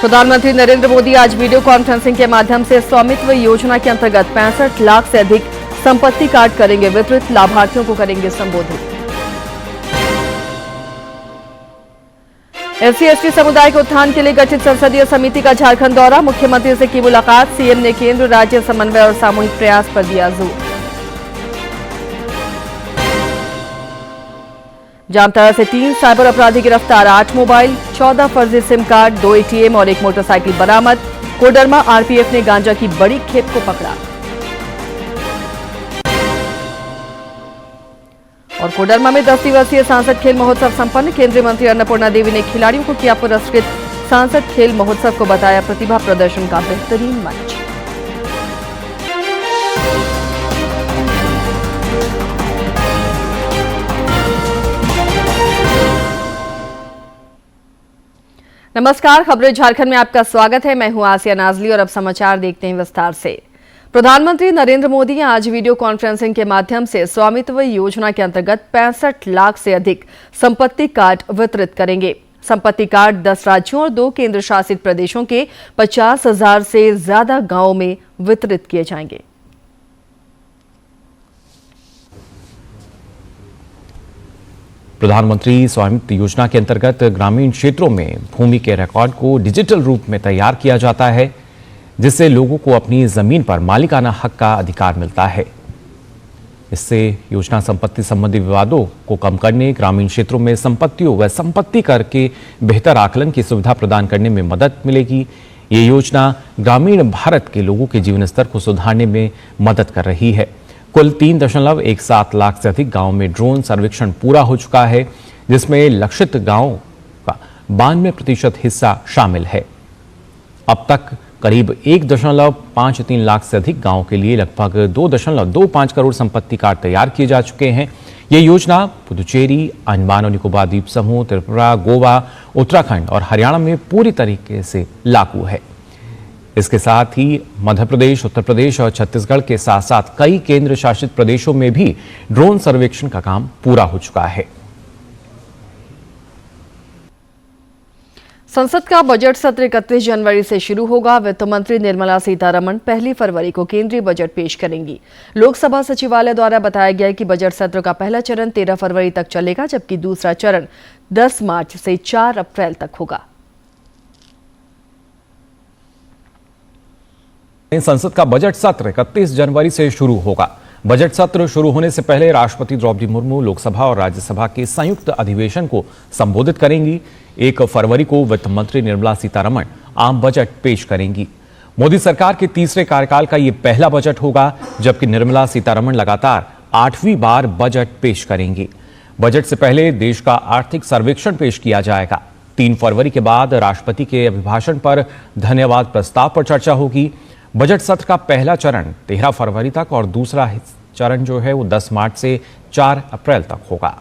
प्रधानमंत्री नरेंद्र मोदी आज video conferencing के माध्यम से स्वामित्व योजना के अंतर्गत 65 लाख से अधिक संपत्ति कार्ड करेंगे वितरित, लाभार्थियों को करेंगे संबोधित। SC/ST समुदाय के उत्थान के लिए गठित संसदीय समिति का झारखंड दौरा, मुख्यमंत्री से की मुलाकात, सीएम ने केंद्र राज्य समन्वय और सामूहिक प्रयास पर दिया जोर। जामताड़ा से 3 साइबर अपराधी गिरफ्तार, 8 मोबाइल, 14 फर्जी सिम कार्ड, 2 ATM और 1 मोटरसाइकिल बरामद। कोडरमा RPF ने गांजा की बड़ी खेप को पकड़ा। और कोडरमा में 10 दिवसीय सांसद खेल महोत्सव संपन्न, केंद्रीय मंत्री अन्नपूर्णा देवी ने खिलाड़ियों को किया पुरस्कृत। सांसद खेल महोत्सव को बताया प्रतिभा प्रदर्शन का बेहतरीन मंच। नमस्कार, खबरें झारखंड में आपका स्वागत है। मैं हूं आसिया नाजली और अब समाचार देखते हैं विस्तार से। प्रधानमंत्री नरेंद्र मोदी आज वीडियो कॉन्फ्रेंसिंग के माध्यम से स्वामित्व योजना के अंतर्गत 65 लाख से अधिक संपत्ति कार्ड वितरित करेंगे। संपत्ति कार्ड 10 राज्यों और 2 केंद्र शासित प्रदेशों के 50,000 से ज्यादा गांवों में वितरित किए जाएंगे। प्रधानमंत्री स्वामित्व योजना के अंतर्गत ग्रामीण क्षेत्रों में भूमि के रिकॉर्ड को डिजिटल रूप में तैयार किया जाता है, जिससे लोगों को अपनी जमीन पर मालिकाना हक का अधिकार मिलता है। इससे योजना संपत्ति संबंधी विवादों को कम करने, ग्रामीण क्षेत्रों में संपत्तियों व संपत्ति कर के बेहतर आकलन की सुविधा प्रदान करने में मदद मिलेगी। ये योजना ग्रामीण भारत के लोगों के जीवन स्तर को सुधारने में मदद कर रही है। कुल 3.17 लाख से अधिक गांवों में ड्रोन सर्वेक्षण पूरा हो चुका है, जिसमें लक्षित गांवों का 92% हिस्सा शामिल है। अब तक करीब 1.53 लाख से अधिक गांवों के लिए लगभग 2.25 करोड़ संपत्ति कार्ड तैयार किए जा चुके हैं। ये योजना पुदुचेरी, अंडमान और निकोबार द्वीप समूह, त्रिपुरा, गोवा, उत्तराखंड और हरियाणा में पूरी तरीके से लागू है। इसके साथ ही मध्य प्रदेश, उत्तर प्रदेश और छत्तीसगढ़ के साथ साथ कई केंद्र शासित प्रदेशों में भी ड्रोन सर्वेक्षण का काम पूरा हो चुका है। संसद का बजट सत्र 31 जनवरी से शुरू होगा। वित्त मंत्री निर्मला सीतारमण 1 फरवरी को केंद्रीय बजट पेश करेंगी। लोकसभा सचिवालय द्वारा बताया गया है कि बजट सत्र का पहला चरण 13 फरवरी तक चलेगा, जबकि दूसरा चरण 10 मार्च से 4 अप्रैल तक होगा। संसद का बजट सत्र 31 जनवरी से शुरू होगा। बजट सत्र शुरू होने से पहले राष्ट्रपति द्रौपदी मुर्मू लोकसभा और राज्यसभा के संयुक्त अधिवेशन को संबोधित करेंगी। 1 फरवरी को वित्त मंत्री निर्मला सीतारमण आम बजट पेश करेंगी। मोदी सरकार के तीसरे कार्यकाल का यह पहला बजट होगा, जबकि निर्मला सीतारमण लगातार 8वीं बार बजट पेश करेंगी। बजट से पहले देश का आर्थिक सर्वेक्षण पेश किया जाएगा। 3 फरवरी के बाद राष्ट्रपति के अभिभाषण पर धन्यवाद प्रस्ताव पर चर्चा होगी। बजट सत्र का पहला चरण 13 फरवरी तक और दूसरा चरण जो है वो 10 मार्च से 4 अप्रैल तक होगा।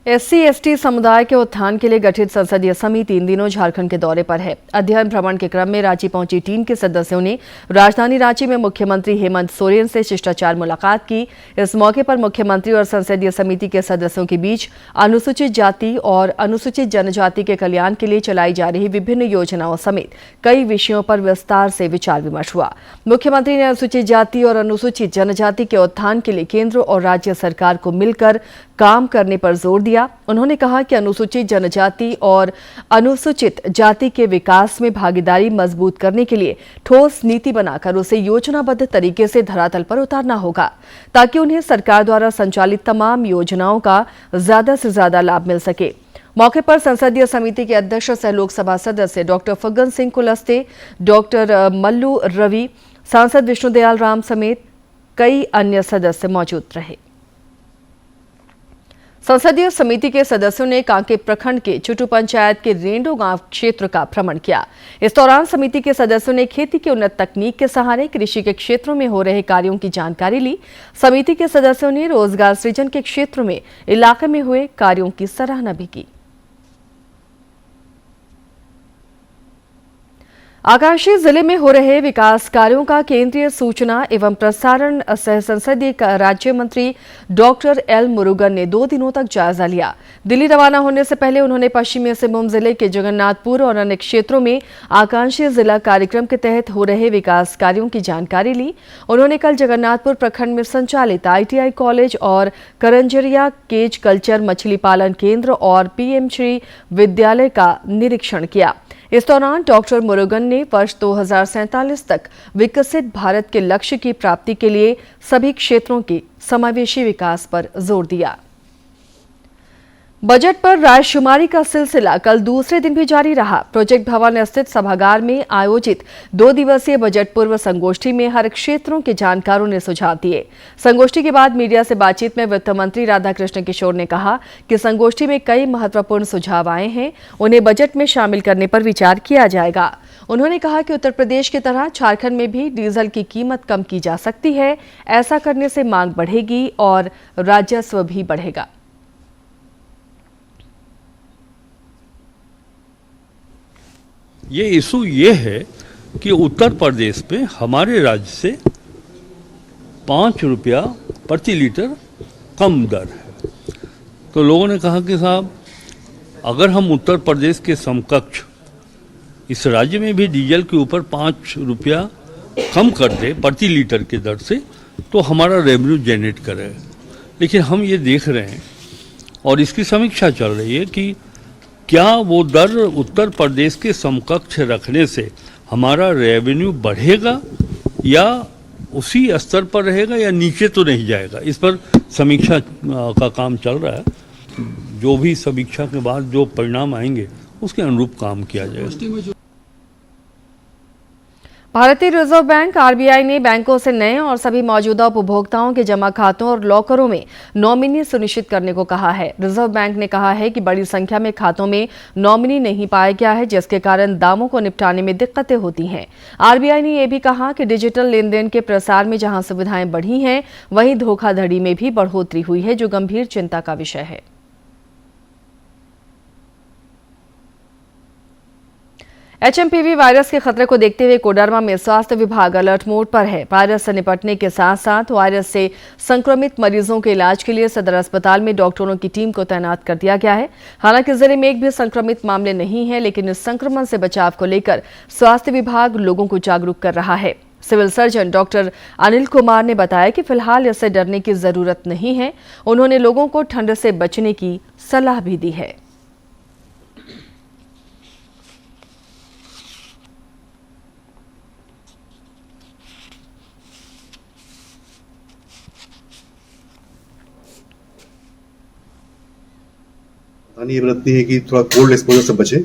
SC/ST समुदाय के उत्थान के लिए गठित संसदीय समिति इन दिनों झारखंड के दौरे पर है। अध्ययन भ्रमण के क्रम में रांची पहुंची टीम के सदस्यों ने राजधानी रांची में मुख्यमंत्री हेमंत सोरेन से शिष्टाचार मुलाकात की। इस मौके पर मुख्यमंत्री और संसदीय समिति के सदस्यों के बीच अनुसूचित जाति और अनुसूचित जनजाति के कल्याण के लिए चलाई जा रही विभिन्न योजनाओं समेत कई विषयों पर विस्तार से विचार विमर्श हुआ। मुख्यमंत्री ने अनुसूचित जाति और अनुसूचित जनजाति के उत्थान के लिए केंद्र और राज्य सरकार को मिलकर काम करने पर जोर दिया। उन्होंने कहा कि अनुसूचित जनजाति और अनुसूचित जाति के विकास में भागीदारी मजबूत करने के लिए ठोस नीति बनाकर उसे योजनाबद्ध तरीके से धरातल पर उतारना होगा, ताकि उन्हें सरकार द्वारा संचालित तमाम योजनाओं का ज्यादा से ज्यादा लाभ मिल सके। मौके पर संसदीय समिति के अध्यक्ष सह लोकसभा सदस्य डॉक्टर फग्गन सिंह कुलस्ते, डॉक्टर मल्लू रवि, सांसद विष्णुदयाल राम समेत कई अन्य सदस्य मौजूद रहे। संसदीय समिति के सदस्यों ने कांके प्रखंड के चुटू पंचायत के रेंडो गांव क्षेत्र का भ्रमण किया। इस दौरान समिति के सदस्यों ने खेती की उन्नत तकनीक के सहारे कृषि के क्षेत्रों में हो रहे कार्यों की जानकारी ली। समिति के सदस्यों ने रोजगार सृजन के क्षेत्र में इलाके में हुए कार्यों की सराहना भी की। आकांक्षी जिले में हो रहे विकास कार्यों का केंद्रीय सूचना एवं प्रसारण सह संसदीय राज्य मंत्री डॉक्टर एल मुरुगन ने 2 दिनों तक जायजा लिया। दिल्ली रवाना होने से पहले उन्होंने पश्चिमी सिंहभूम जिले के जगन्नाथपुर और अन्य क्षेत्रों में आकांक्षी जिला कार्यक्रम के तहत हो रहे विकास कार्यों की जानकारी ली। उन्होंने कल जगन्नाथपुर प्रखंड में संचालित ITI कॉलेज और करंजरिया केज कल्चर मछली पालन केंद्र और PM श्री विद्यालय का निरीक्षण किया। इस दौरान डॉक्टर मुरुगन ने वर्ष 2047 तक विकसित भारत के लक्ष्य की प्राप्ति के लिए सभी क्षेत्रों के समावेशी विकास पर जोर दिया। बजट पर रायशुमारी का सिलसिला कल दूसरे दिन भी जारी रहा। प्रोजेक्ट भवन स्थित सभागार में आयोजित 2 दिवसीय बजट पूर्व संगोष्ठी में हर क्षेत्रों के जानकारों ने सुझाव दिए। संगोष्ठी के बाद मीडिया से बातचीत में वित्त मंत्री राधाकृष्ण किशोर ने कहा कि संगोष्ठी में कई महत्वपूर्ण सुझाव आए हैं, उन्हें बजट में शामिल करने पर विचार किया जाएगा। उन्होंने कहा कि उत्तर प्रदेश की तरह झारखंड में भी डीजल की कीमत कम की जा सकती है। ऐसा करने से मांग बढ़ेगी और राजस्व भी बढ़ेगा। ये इशू ये है कि उत्तर प्रदेश में हमारे राज्य से 5 रुपया प्रति लीटर कम दर है। तो लोगों ने कहा कि साहब अगर हम उत्तर प्रदेश के समकक्ष इस राज्य में भी डीजल के ऊपर 5 रुपया कम कर दे प्रति लीटर के दर से तो हमारा रेवेन्यू जनरेट करे। लेकिन हम ये देख रहे हैं और इसकी समीक्षा चल रही है कि क्या वो दर उत्तर प्रदेश के समकक्ष रखने से हमारा रेवेन्यू बढ़ेगा या उसी स्तर पर रहेगा या नीचे तो नहीं जाएगा। इस पर समीक्षा का काम चल रहा है। जो भी समीक्षा के बाद जो परिणाम आएंगे उसके अनुरूप काम किया जाएगा। भारतीय रिजर्व बैंक RBI ने बैंकों से नए और सभी मौजूदा उपभोक्ताओं के जमा खातों और लॉकरों में नॉमिनी सुनिश्चित करने को कहा है। रिजर्व बैंक ने कहा है कि बड़ी संख्या में खातों में नॉमिनी नहीं पाया गया है, जिसके कारण दामों को निपटाने में दिक्कतें होती हैं। RBI ने यह भी कहा कि डिजिटल लेन देन के प्रसार में जहां सुविधाएं बढ़ी हैं, वहीं धोखाधड़ी में भी बढ़ोतरी हुई है, जो गंभीर चिंता का विषय है। HMPV वायरस के खतरे को देखते हुए कोडरमा में स्वास्थ्य विभाग अलर्ट मोड पर है। वायरस से निपटने के साथ साथ वायरस से संक्रमित मरीजों के इलाज के लिए सदर अस्पताल में डॉक्टरों की टीम को तैनात कर दिया गया है। हालांकि जिले में एक भी संक्रमित मामले नहीं है, लेकिन इस संक्रमण से बचाव को लेकर स्वास्थ्य विभाग लोगों को जागरूक कर रहा है। Civil surgeon doctor Anil Kumar ने बताया कि फिलहाल इससे डरने की जरूरत नहीं है। उन्होंने लोगों को ठंड से बचने की सलाह भी दी है। ये बरतनी है कि थोड़ा कोल्ड एक्सपोजर से बचे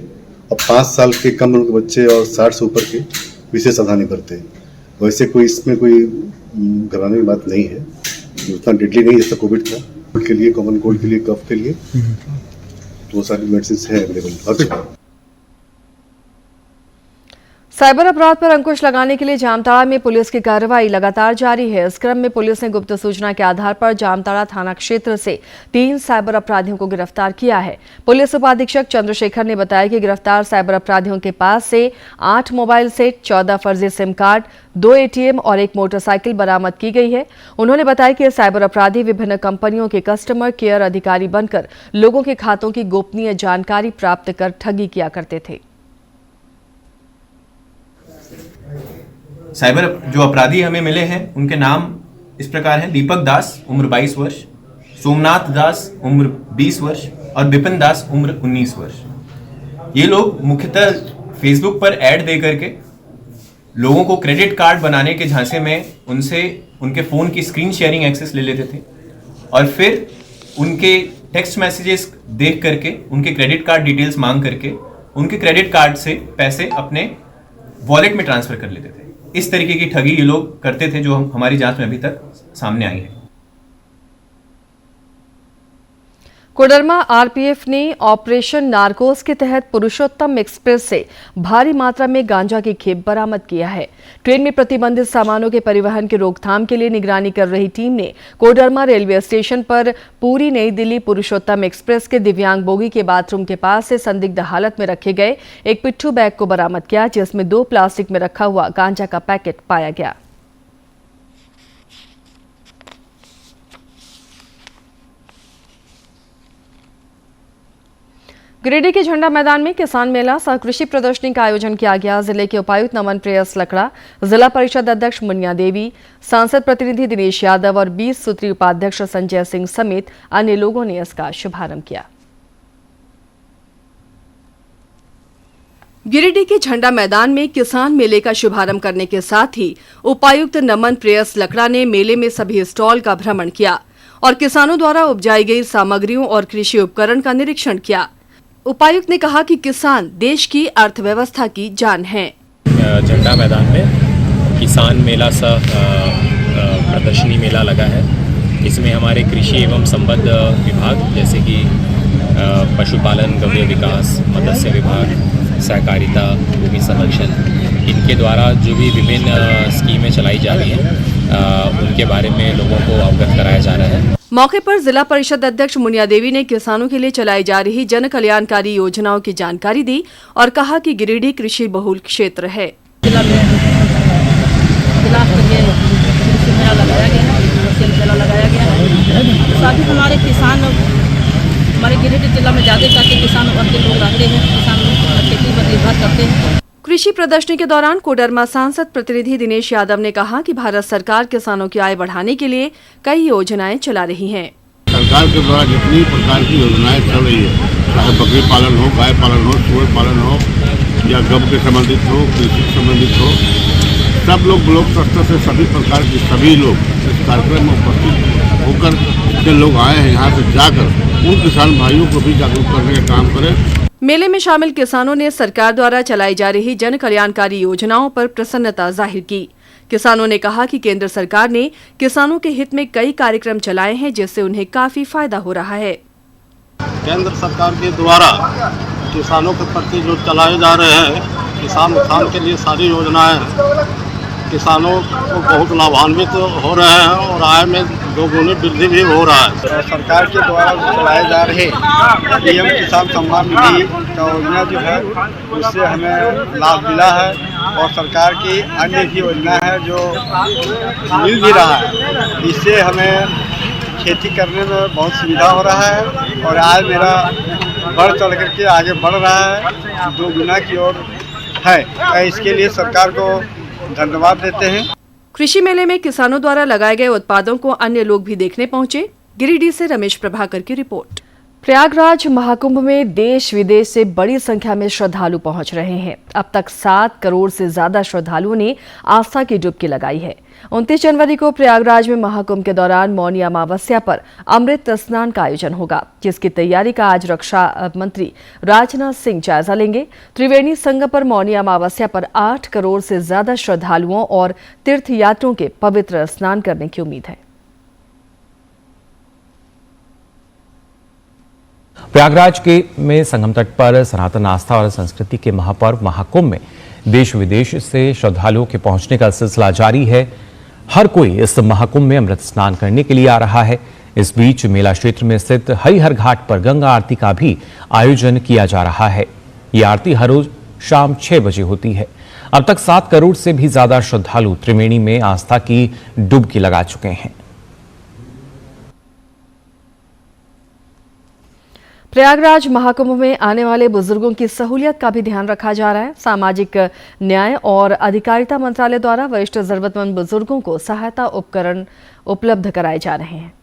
और 5 साल के कम उम्र के बच्चे और 60 से ऊपर के विशेष सावधानी बरते। वैसे कोई इसमें कोई घबराने की बात नहीं है, उतना डेडली नहीं जैसा कोविड था। कोल्ड के लिए, कॉमन कोल्ड के लिए, कफ के लिए तो वो सारी मेडिसिन है अवेलेबल। साइबर अपराध पर अंकुश लगाने के लिए जामताड़ा में पुलिस की कार्रवाई लगातार जारी है। इस क्रम में पुलिस ने गुप्त सूचना के आधार पर जामताड़ा थाना क्षेत्र से 3 साइबर अपराधियों को गिरफ्तार किया है। पुलिस उपाधीक्षक चंद्रशेखर ने बताया कि गिरफ्तार साइबर अपराधियों के पास से 8 मोबाइल सेट, 14 फर्जी सिम कार्ड, 2 ATM और 1 मोटरसाइकिल बरामद की गई है। उन्होंने बताया कि साइबर अपराधी विभिन्न कंपनियों के कस्टमर केयर अधिकारी बनकर लोगों के खातों की गोपनीय जानकारी प्राप्त कर ठगी किया करते थे। साइबर जो अपराधी हमें मिले हैं उनके नाम इस प्रकार हैं: दीपक दास उम्र 22 वर्ष, सोमनाथ दास उम्र 20 वर्ष और विपिन दास उम्र 19 वर्ष। ये लोग मुख्यतः फेसबुक पर ऐड दे करके लोगों को क्रेडिट कार्ड बनाने के झांसे में उनसे उनके फ़ोन की स्क्रीन शेयरिंग एक्सेस ले लेते थे और फिर उनके टेक्स्ट मैसेजेस देख करके उनके क्रेडिट कार्ड डिटेल्स मांग करके उनके क्रेडिट कार्ड से पैसे अपने वॉलेट में ट्रांसफर कर लेते थे। इस तरीके की ठगी ये लोग करते थे, जो हमारी जांच में अभी तक सामने आई है। कोडरमा आरपीएफ ने ऑपरेशन नारकोस के तहत पुरुषोत्तम एक्सप्रेस से भारी मात्रा में गांजा की खेप बरामद किया है। ट्रेन में प्रतिबंधित सामानों के परिवहन की रोकथाम के लिए निगरानी कर रही टीम ने कोडरमा रेलवे स्टेशन पर पूरी नई दिल्ली पुरुषोत्तम एक्सप्रेस के दिव्यांग बोगी के बाथरूम के पास से संदिग्ध हालत में रखे गए एक पिट्ठू बैग को बरामद किया, जिसमें 2 प्लास्टिक में रखा हुआ गांजा का पैकेट पाया गया। गिरिडीह के झंडा मैदान में किसान मेला सह कृषि प्रदर्शनी का आयोजन किया गया। जिले के उपायुक्त नमन प्रेयस लकड़ा, जिला परिषद अध्यक्ष मुनिया देवी, सांसद प्रतिनिधि दिनेश यादव और 20 सूत्री उपाध्यक्ष संजय सिंह समेत अन्य लोगों ने इसका शुभारंभ किया। गिरिडीह के झंडा मैदान में किसान मेले का शुभारंभ करने के साथ ही उपायुक्त नमन प्रेयस लकड़ा ने मेले में सभी स्टॉल का भ्रमण किया और किसानों द्वारा उपजाई गई सामग्रियों और कृषि उपकरण का निरीक्षण किया। उपायुक्त ने कहा कि किसान देश की अर्थव्यवस्था की जान है। झंडा मैदान में किसान मेला सा प्रदर्शनी मेला लगा है। इसमें हमारे कृषि एवं संबद्ध विभाग जैसे कि पशुपालन, गव्य विकास, मत्स्य विभाग, सहकारिता, भूमि संरक्षण, इनके द्वारा जो भी विभिन्न स्कीमें चलाई जा रही हैं उनके बारे में लोगों को अवगत कराया जा रहा है। मौके पर जिला परिषद अध्यक्ष मुनिया देवी ने किसानों के लिए चलाई जा रही जन कल्याणकारी योजनाओं की जानकारी दी और कहा कि गिरिडीह कृषि बहुल क्षेत्र है। जिला में जिला स्तरीय कृषि मेला लगाया गया है, सेल मेला लगाया गया है। साथ ही हमारे किसान हमारे गिरिडीह जिला में ज़्यादा करके किसान वर्ग के लोग रहते हैं, किसान खेती पर निर्भर करते हैं। कृषि प्रदर्शनी के दौरान कोडरमा सांसद प्रतिनिधि दिनेश यादव ने कहा कि भारत सरकार किसानों की आय बढ़ाने के लिए कई योजनाएं चला रही है। सरकार के द्वारा जितनी प्रकार की योजनाएं चल रही है, चाहे बकरी पालन हो, गाय पालन हो, सूअर पालन हो या गब के संबंधित हो, कृषि से संबंधित हो, सब लोग ब्लॉक स्तर से सभी प्रकार के सभी लोग इस कार्यक्रम में उपस्थित होकर जो लोग आए हैं यहाँ से जाकर उन किसान भाइयों को भी जागरूक करने का काम करें। मेले में शामिल किसानों ने सरकार द्वारा चलाई जा रही जन कल्याणकारी योजनाओं पर प्रसन्नता जाहिर की। किसानों ने कहा कि केंद्र सरकार ने किसानों के हित में कई कार्यक्रम चलाए हैं, जिससे उन्हें काफी फायदा हो रहा है। केंद्र सरकार के द्वारा किसानों के प्रति जो चलाए जा रहे हैं किसान उत्थान के लिए सारी योजनाएं किसानों को बहुत लाभान्वित हो रहे हैं और आय में दोगुनी वृद्धि भी हो रहा है। सरकार के द्वारा चलाए जा रहे पीएम किसान सम्मान निधि का योजना जो है उससे हमें लाभ मिला है और सरकार की अन्य भी योजना है जो मिल भी रहा है। इससे हमें खेती करने में बहुत सुविधा हो रहा है और आज मेरा बढ़ चढ़ करके आगे बढ़ रहा है, 2 गुना की ओर है। इसके लिए सरकार को धन्यवाद देते हैं। कृषि मेले में किसानों द्वारा लगाए गए उत्पादों को अन्य लोग भी देखने पहुंचे। गिरिडीह से रमेश प्रभाकर की रिपोर्ट। प्रयागराज महाकुंभ में देश विदेश से बड़ी संख्या में श्रद्धालु पहुंच रहे हैं। अब तक 7 करोड़ से ज्यादा श्रद्धालुओं ने आस्था की डुबकी लगाई है। 29 जनवरी को प्रयागराज में महाकुंभ के दौरान मौनी अमावस्या पर अमृत स्नान का आयोजन होगा, जिसकी तैयारी का आज रक्षा मंत्री राजनाथ सिंह जायजा लेंगे। त्रिवेणी संगम पर मौनी अमावस्या पर 8 करोड़ से ज्यादा श्रद्धालुओं और तीर्थयात्रियों के पवित्र स्नान करने की उम्मीद है। प्रयागराज के में संगम तट पर सनातन आस्था और संस्कृति के महापर्व महाकुंभ में देश विदेश से श्रद्धालुओं के पहुंचने का सिलसिला जारी है। हर कोई इस महाकुंभ में अमृत स्नान करने के लिए आ रहा है। इस बीच मेला क्षेत्र में स्थित हरिहर घाट पर गंगा आरती का भी आयोजन किया जा रहा है। ये आरती हर रोज शाम 6 बजे होती है। अब तक 7 करोड़ से भी ज्यादा श्रद्धालु त्रिवेणी में आस्था की डुबकी लगा चुके हैं। प्रयागराज महाकुंभ में आने वाले बुजुर्गों की सहूलियत का भी ध्यान रखा जा रहा है। सामाजिक न्याय और अधिकारिता मंत्रालय द्वारा वरिष्ठ जरूरतमंद बुजुर्गों को सहायता उपकरण उपलब्ध कराए जा रहे हैं।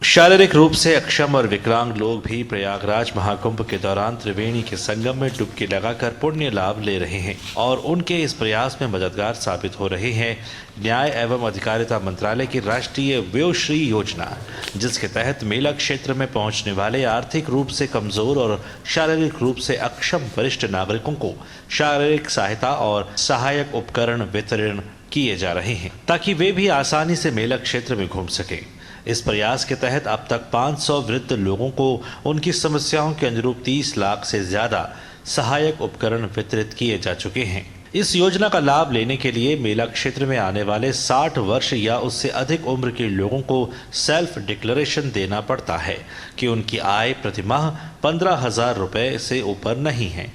शारीरिक रूप से अक्षम और विकलांग लोग भी प्रयागराज महाकुंभ के दौरान त्रिवेणी के संगम में डुबकी लगाकर पुण्य लाभ ले रहे हैं और उनके इस प्रयास में मददगार साबित हो रहे हैं न्याय एवं अधिकारिता मंत्रालय की राष्ट्रीय व्योश्री योजना, जिसके तहत मेला क्षेत्र में पहुंचने वाले आर्थिक रूप से कमजोर और शारीरिक रूप से अक्षम वरिष्ठ नागरिकों को शारीरिक सहायता और सहायक उपकरण वितरण किए जा रहे हैं ताकि वे भी आसानी से मेला क्षेत्र में घूम सकें। इस प्रयास के तहत अब तक 500 वृद्ध लोगों को उनकी समस्याओं के अनुरूप 30 लाख से ज्यादा सहायक उपकरण वितरित किए जा चुके हैं। इस योजना का लाभ लेने के लिए मेला क्षेत्र में आने वाले 60 वर्ष या उससे अधिक उम्र के लोगों को सेल्फ डिक्लेरेशन देना पड़ता है कि उनकी आय प्रतिमाह 15,000 रुपये से ऊपर नहीं है।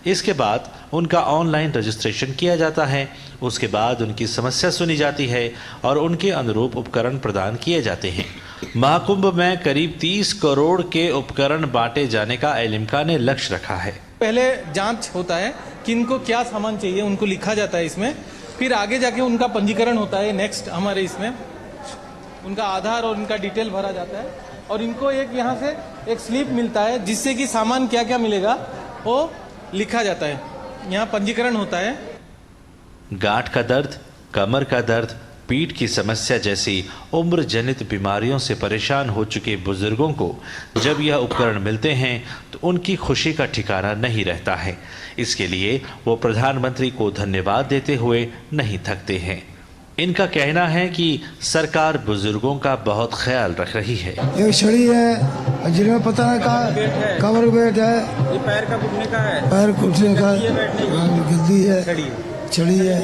इसके बाद उनका ऑनलाइन रजिस्ट्रेशन किया जाता है। उसके बाद उनकी समस्या सुनी जाती है और उनके अनुरूप उपकरण प्रदान किए जाते हैं। महाकुंभ में करीब 30 करोड़ के उपकरण बांटे जाने का एलिम्का ने लक्ष्य रखा है। पहले जांच होता है कि इनको क्या सामान चाहिए, उनको लिखा जाता है इसमें, फिर आगे जाके उनका पंजीकरण होता है। नेक्स्ट हमारे इसमें उनका आधार और उनका डिटेल भरा जाता है और इनको एक यहाँ से एक स्लिप मिलता है जिससे कि सामान क्या क्या मिलेगा वो लिखा जाता है। यहाँ पंजीकरण होता है। गांठ का दर्द, कमर का दर्द, पीठ की समस्या जैसी उम्र जनित बीमारियों से परेशान हो चुके बुजुर्गों को जब यह उपकरण मिलते हैं तो उनकी खुशी का ठिकाना नहीं रहता है। इसके लिए वो प्रधानमंत्री को धन्यवाद देते हुए नहीं थकते हैं। इनका कहना है कि सरकार बुजुर्गों का बहुत ख्याल रख रही है। ये छड़ी है जिनमें पता है का कवर बेट है, ये पैर का घुटने का है, पैर घुटने का गद्दी है, छड़ी है।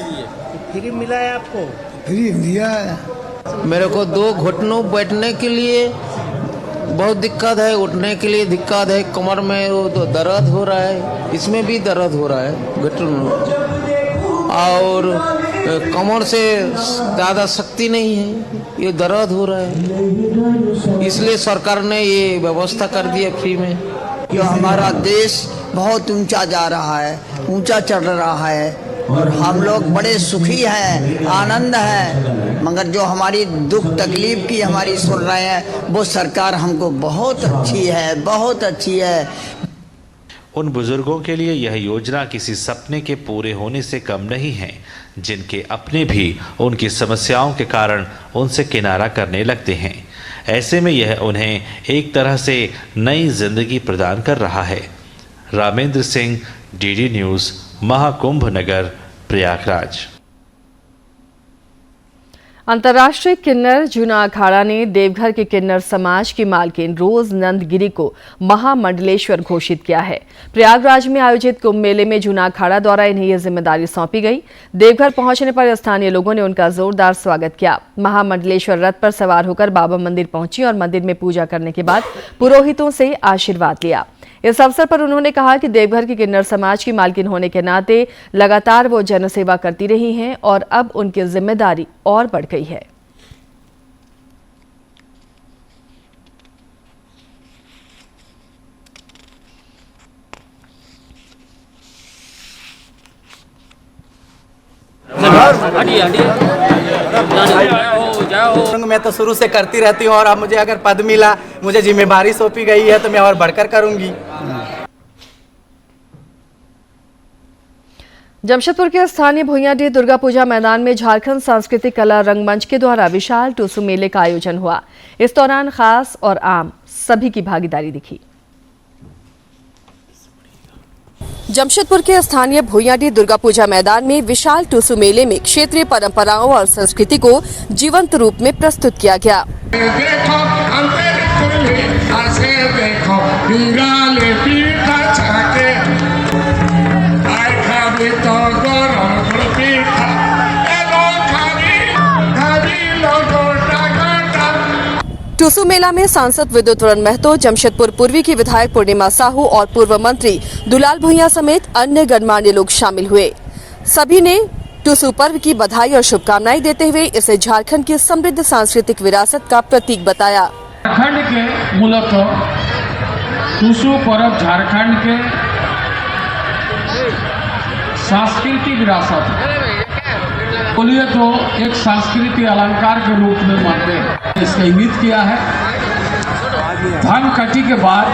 फ्री मिला है आपको? फ्री दिया है। मेरे को 2 घुटनों बैठने के लिए बहुत दिक्कत है, उठने के लिए दिक्कत है। कमर में वो तो दर्द हो रहा है, इसमें भी दर्द हो रहा है घुटनों, और कमर से ज़्यादा शक्ति नहीं है, ये दर्द हो रहा है। इसलिए सरकार ने ये व्यवस्था कर दी है फ्री में। जो हमारा देश बहुत ऊंचा जा रहा है, ऊंचा चढ़ रहा है और हम लोग बड़े सुखी हैं, आनंद है। मगर जो हमारी दुख तकलीफ की हमारी सुन रहे हैं वो सरकार हमको बहुत अच्छी है, बहुत अच्छी है। उन बुजुर्गों के लिए यह योजना किसी सपने के पूरे होने से कम नहीं है, जिनके अपने भी उनकी समस्याओं के कारण उनसे किनारा करने लगते हैं। ऐसे में यह उन्हें एक तरह से नई जिंदगी प्रदान कर रहा है। रामेंद्र सिंह, डीडी न्यूज़, महाकुंभ नगर, प्रयागराज। अंतर्राष्ट्रीय किन्नर जूना अखाड़ा ने देवघर के किन्नर समाज की मालकिन रोज नंद गिरी को महामंडलेश्वर घोषित किया है। प्रयागराज में आयोजित कुंभ मेले में जूना अखाड़ा द्वारा इन्हें यह जिम्मेदारी सौंपी गई। देवघर पहुंचने पर स्थानीय लोगों ने उनका जोरदार स्वागत किया। महामंडलेश्वर रथ पर सवार होकर बाबा मंदिर पहुंची और मंदिर में पूजा करने के बाद पुरोहितों से आशीर्वाद लिया। इस अवसर पर उन्होंने कहा कि देवघर की किन्नर समाज की मालकिन होने के नाते लगातार वो जनसेवा करती रही हैं और अब उनकी जिम्मेदारी और बढ़ गई है। मैं तो शुरू से करती रहती हूँ और अब मुझे अगर पद मिला, मुझे जिम्मेदारी सौंपी गई है तो मैं और बढ़कर करूंगी। जमशेदपुर के स्थानीय भुइयाडीह दुर्गा पूजा मैदान में झारखंड सांस्कृतिक कला रंगमंच के द्वारा विशाल टूसू मेले का आयोजन हुआ। इस दौरान खास और आम सभी की भागीदारी दिखी। जमशेदपुर के स्थानीय भुइयाडीह दुर्गा पूजा मैदान में विशाल टूसू मेले में क्षेत्रीय परंपराओं और संस्कृति को जीवंत रूप में प्रस्तुत किया गया। टूसू मेला में सांसद विद्युत वरण महतो, जमशेदपुर पूर्वी की विधायक पूर्णिमा साहू और पूर्व मंत्री दुलाल भुइयां समेत अन्य गणमान्य लोग शामिल हुए। सभी ने टूसू पर्व की बधाई और शुभकामनाएं देते हुए इसे झारखंड की समृद्ध सांस्कृतिक विरासत का प्रतीक बताया। झारखंड के मूलतः टूसू पर्व झारखंड के सांस्कृतिक विरासत है। बोलिए तो एक सांस्कृतिक अलंकार के रूप में मानते हैं। इसका इंगित किया है धान कटी के बाद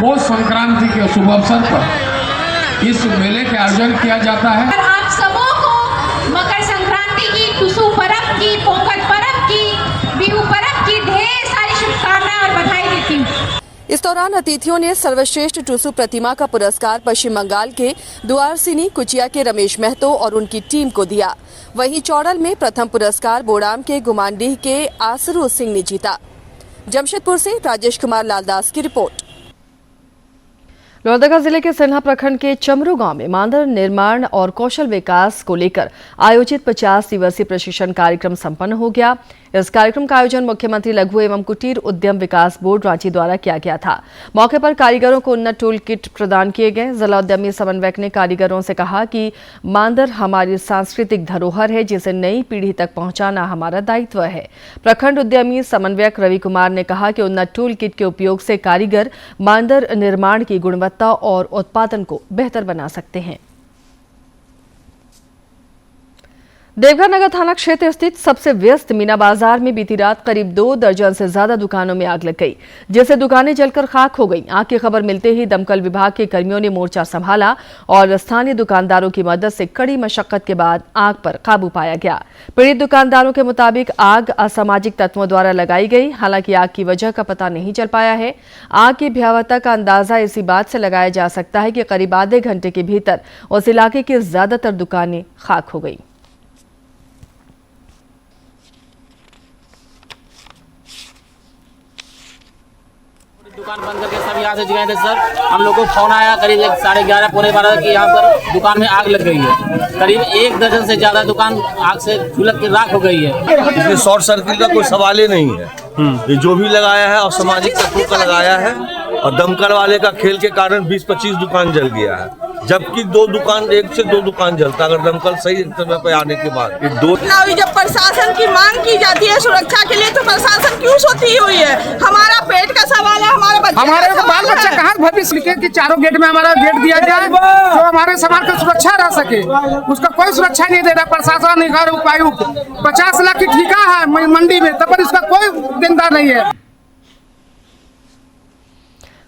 पौष संक्रांति के शुभ अवसर पर इस मेले के आयोजन किया जाता है। आप सबों को मकर संक्रांति की, टूसू पर्व की, पोंगल पर्व की, बिहू पर्व की ढेर सारी शुभकामनाएं और बधाई देती हूँ। इस दौरान अतिथियों ने सर्वश्रेष्ठ टुसु प्रतिमा का पुरस्कार पश्चिम बंगाल के दुआरसिनी कुचिया के रमेश महतो और उनकी टीम को दिया। वहीं चौड़ल में प्रथम पुरस्कार बोड़ाम के गुमानडीह के आसरू सिंह ने जीता। जमशेदपुर से राजेश कुमार लालदास की रिपोर्ट। लोहरदगा जिले के सिन्हा प्रखंड के चमरू गांव में मानदर निर्माण और कौशल विकास को लेकर आयोजित 50 दिवसीय प्रशिक्षण कार्यक्रम संपन्न हो गया। इस कार्यक्रम का आयोजन मुख्यमंत्री लघु एवं कुटीर उद्यम विकास बोर्ड रांची द्वारा किया गया था। मौके पर कारीगरों को उन्नत टूल किट प्रदान किए गए। जिला उद्यमी समन्वयक ने कारीगरों से कहा कि मानदर हमारी सांस्कृतिक धरोहर है, जिसे नई पीढ़ी तक पहुंचाना हमारा दायित्व है। प्रखंड उद्यमी समन्वयक रवि कुमार ने कहा कि उन्नत टूल किट के उपयोग से कारीगर मानदर निर्माण की गुणवत्ता और उत्पादन को बेहतर बना सकते हैं। देवघर नगर थाना क्षेत्र स्थित सबसे व्यस्त मीना बाजार में बीती रात करीब 2 दर्जन से ज्यादा दुकानों में आग लग गई, जिससे दुकानें जलकर खाक हो गईं। आग की खबर मिलते ही दमकल विभाग के कर्मियों ने मोर्चा संभाला और स्थानीय दुकानदारों की मदद से कड़ी मशक्कत के बाद आग पर काबू पाया गया। पीड़ित दुकानदारों के मुताबिक आग असामाजिक तत्वों द्वारा लगाई गई। हालांकि आग की वजह का पता नहीं चल पाया है। आग की भयावहता का अंदाजा इसी बात से लगाया जा सकता है कि करीब आधे घंटे के भीतर उस इलाके की ज्यादातर दुकानें खाक हो गई। दुकान बंद करके सब यहाँ से गए थे सर। हम लोग को फोन आया करीब 11:30 पौने 12 कि यहाँ पर दुकान में आग लग गई है। करीब 1 दर्जन से ज्यादा दुकान आग से झुलस के राख हो गई है। इसमें शॉर्ट सर्किट का कोई सवाल ही नहीं है। ये जो भी लगाया है और सामाजिक तत्वों का लगाया है और दमकल वाले का खेल के कारण 20-25 दुकान जल गया है, जबकि 1 से 2 दुकान जलता अगर दमकल सही समय पे आने के बाद। जब प्रशासन की मांग की जाती है सुरक्षा के लिए तो प्रशासन क्यों सोती हुई है? हमारा पेट का सवाल है, हमारे बाल बच्चा कहाँ भविष्य के चारों गेट में हमारा गेट दिया जाए जो हमारे समाज की सुरक्षा रह सके। उसका कोई सुरक्षा नहीं दे रहा प्रशासन, उपायुक्त। 50 लाख की ठेका है मंडी में, तब पर इसका कोई देनदार नहीं है।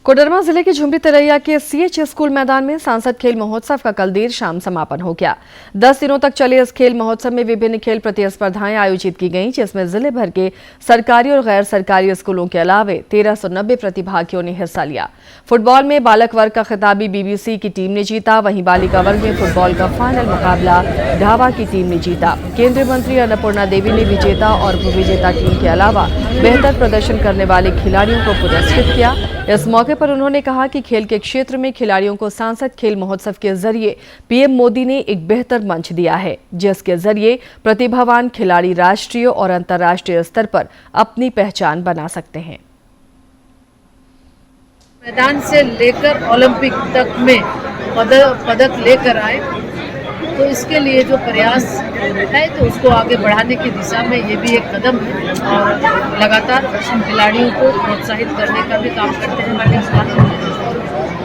कोडरमा जिले के झुमरी तरैया के CH स्कूल मैदान में सांसद खेल महोत्सव का कल देर शाम समापन हो गया। 10 दिनों तक चले इस खेल महोत्सव में विभिन्न खेल प्रतिस्पर्धाएं आयोजित की गईं, जिसमें जिले भर के सरकारी और गैर सरकारी स्कूलों के अलावे 1390 प्रतिभागियों ने हिस्सा लिया। फुटबॉल में बालक वर्ग का खिताबी BBC की टीम ने जीता। वहीं बालिका वर्ग में फुटबॉल का फाइनल मुकाबला ढाबा की टीम ने जीता। केंद्रीय मंत्री अन्नपूर्णा देवी ने विजेता और उपविजेता टीम के अलावा बेहतर प्रदर्शन करने वाले खिलाड़ियों को पुरस्कृत किया। इस मौके पर उन्होंने कहा कि खेल के क्षेत्र में खिलाड़ियों को सांसद खेल महोत्सव के जरिए PM मोदी ने एक बेहतर मंच दिया है, जिसके जरिए प्रतिभावान खिलाड़ी राष्ट्रीय और अंतर्राष्ट्रीय स्तर पर अपनी पहचान बना सकते हैं। मैदान से लेकर ओलंपिक तक में पदक लेकर आए, तो इसके लिए जो प्रयास है तो उसको आगे बढ़ाने की दिशा में ये भी एक कदम है और लगातार खिलाड़ियों को प्रोत्साहित करने का भी काम करते हैं हमारे स्कूल।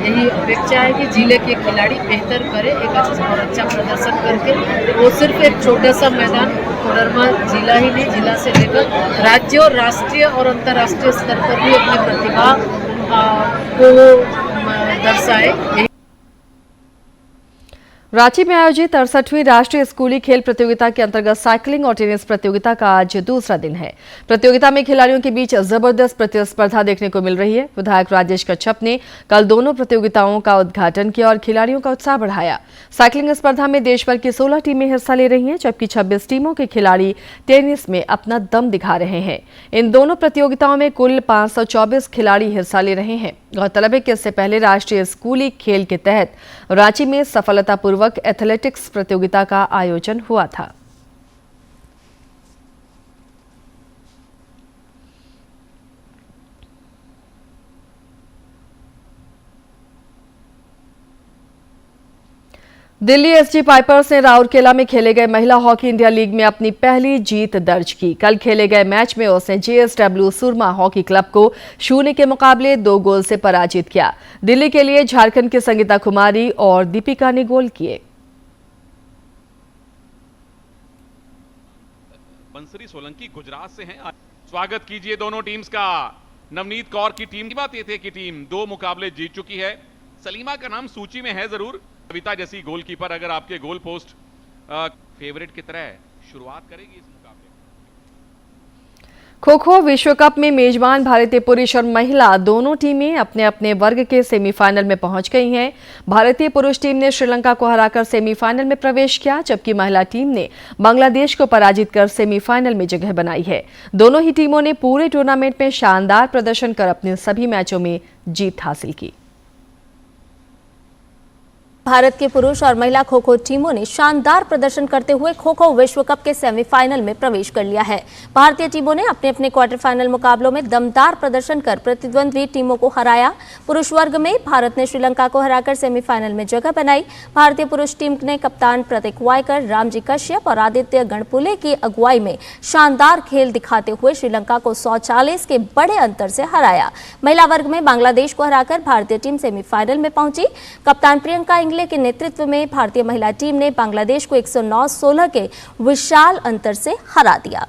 यही अपेक्षा है कि जिले के खिलाड़ी बेहतर करें, एक अच्छा प्रदर्शन करके। वो सिर्फ एक छोटा सा मैदान कोडरमा जिला ही नहीं, जिला से लेकर राज्य और राष्ट्रीय और अंतर्राष्ट्रीय स्तर पर भी अपनी प्रतिभा को दर्शाए। रांची में आयोजित 68वीं राष्ट्रीय स्कूली खेल प्रतियोगिता के अंतर्गत साइकिलिंग और टेनिस प्रतियोगिता का आज दूसरा दिन है। प्रतियोगिता में खिलाड़ियों के बीच जबरदस्त प्रतिस्पर्धा देखने को मिल रही है। विधायक राजेश कच्छप ने कल दोनों प्रतियोगिताओं का उद्घाटन किया और खिलाड़ियों का उत्साह बढ़ाया। साइकिलिंग स्पर्धा में देश भर की 16 टीमें हिस्सा ले रही हैं, जबकि 26 टीमों के खिलाड़ी टेनिस में अपना दम दिखा रहे हैं। इन दोनों प्रतियोगिताओं में कुल 524 खिलाड़ी हिस्सा ले रहे हैं। गौरतलब है कि इससे पहले राष्ट्रीय स्कूली खेल के तहत रांची में सफलतापूर्वक एथलेटिक्स प्रतियोगिता का आयोजन हुआ था। दिल्ली SG पाइपर्स ने राउरकेला में खेले गए महिला हॉकी इंडिया लीग में अपनी पहली जीत दर्ज की। कल खेले गए मैच में उसने JSW सुरमा हॉकी क्लब को 0 के मुकाबले 2 गोल से पराजित किया। दिल्ली के लिए झारखंड की संगीता कुमारी और दीपिका ने गोल किए। बंसरी सोलंकी गुजरात से हैं। स्वागत कीजिए दोनों टीम्स का। नवनीत कौर की टीम की बात ये थी कि टीम 2 मुकाबले जीत चुकी है। सलीमा का नाम सूची में है जरूर। कविता जैसी गोलकीपर अगर आपके गोल पोस्ट फेवरेट की तरह शुरुआत करेगी इस मुकाबले। खो खो विश्व कप में मेजबान भारतीय पुरुष और महिला दोनों टीमें अपने अपने वर्ग के सेमीफाइनल में पहुंच गई हैं। भारतीय पुरुष टीम ने श्रीलंका को हराकर सेमीफाइनल में प्रवेश किया, जबकि महिला टीम ने बांग्लादेश को पराजित कर सेमीफाइनल में जगह बनाई है। दोनों ही टीमों ने पूरे टूर्नामेंट में शानदार प्रदर्शन कर अपने सभी मैचों में जीत हासिल की। भारत के पुरुष और महिला खो खो टीमों ने शानदार प्रदर्शन करते हुए खो खो विश्व कप के सेमीफाइनल में प्रवेश कर लिया है। भारतीय टीमों ने अपने अपने क्वार्टर फाइनल मुकाबलों में दमदार प्रदर्शन कर प्रतिद्वंद्वी टीमों को हराया। पुरुष वर्ग में भारत ने श्रीलंका को हराकर सेमीफाइनल में जगह बनाई। भारतीय पुरुष टीम ने कप्तान प्रतीक वायकर, रामजी कश्यप और आदित्य गणपुले की अगुवाई में शानदार खेल दिखाते हुए श्रीलंका को 140 के बड़े अंतर से हराया। महिला वर्ग में बांग्लादेश को हराकर भारतीय टीम सेमीफाइनल में पहुंची। कप्तान प्रियंका के नेतृत्व में भारतीय महिला टीम ने बांग्लादेश को 109-16 के विशाल अंतर से हरा दिया।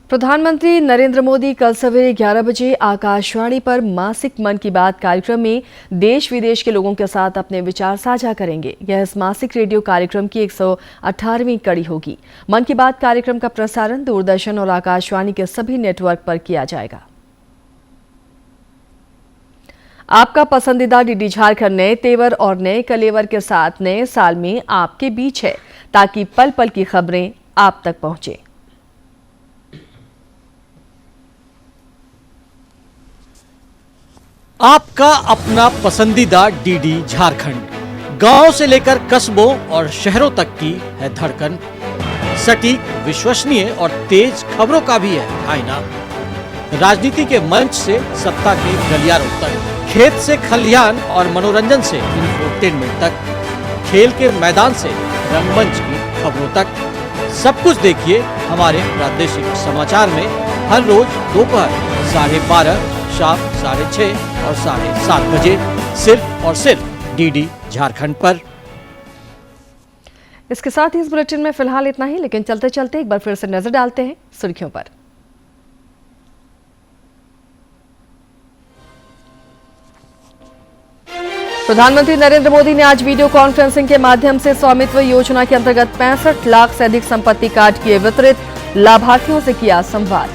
प्रधानमंत्री नरेंद्र मोदी कल सवेरे 11 बजे आकाशवाणी पर मासिक मन की बात कार्यक्रम में देश विदेश के लोगों के साथ अपने विचार साझा करेंगे। यह इस मासिक रेडियो कार्यक्रम की 118वीं कड़ी होगी। मन की बात कार्यक्रम का प्रसारण दूरदर्शन और आकाशवाणी के सभी नेटवर्क पर किया जाएगा। आपका पसंदीदा डीडी झारखंड नए तेवर और नए कलेवर के साथ नए साल में आपके बीच है, ताकि पल पल की खबरें आप तक पहुंचे। आपका अपना पसंदीदा डीडी झारखंड, गांव से लेकर कस्बों और शहरों तक की है धड़कन। सटीक, विश्वसनीय और तेज खबरों का भी है आईना। राजनीति के मंच से सत्ता के गलियारों तक, खेत से खलिहान और मनोरंजन से इंफोटेनमेंट तक, खेल के मैदान से रंगमंच की खबरों तक, सब कुछ देखिए हमारे प्रादेशिक समाचार में हर रोज दोपहर 12:30, शाम 6:30 और 7:30 बजे, सिर्फ और सिर्फ डीडी झारखंड पर। इसके साथ ही इस बुलेटिन में फिलहाल इतना ही, लेकिन चलते चलते एक बार फिर से नजर डालते हैं सुर्खियों पर। प्रधानमंत्री नरेंद्र मोदी ने आज वीडियो कॉन्फ्रेंसिंग के माध्यम से स्वामित्व योजना के अंतर्गत 65 लाख से अधिक संपत्ति कार्ड किए वितरित, लाभार्थियों से किया संवाद।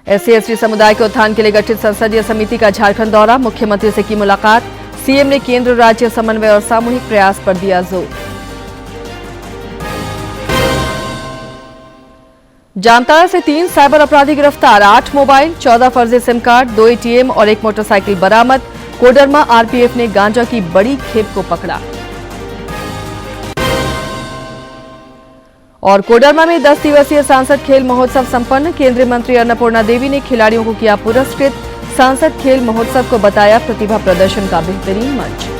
SC/ST समुदाय के उत्थान के लिए गठित संसदीय समिति का झारखंड दौरा, मुख्यमंत्री से की मुलाकात। सीएम ने केंद्र राज्य समन्वय और सामूहिक प्रयास पर दिया जोर। जामताड़ा से 3 साइबर अपराधी गिरफ्तार, 8 मोबाइल, 14 फर्जी सिम कार्ड, 2 ATM और 1 मोटरसाइकिल बरामद। कोडरमा RPF ने गांजा की बड़ी खेप को पकड़ा। और कोडरमा में 10 दिवसीय सांसद खेल महोत्सव संपन्न, केंद्रीय मंत्री अन्नपूर्णा देवी ने खिलाड़ियों को किया पुरस्कृत। सांसद खेल महोत्सव को बताया प्रतिभा प्रदर्शन का बेहतरीन मंच।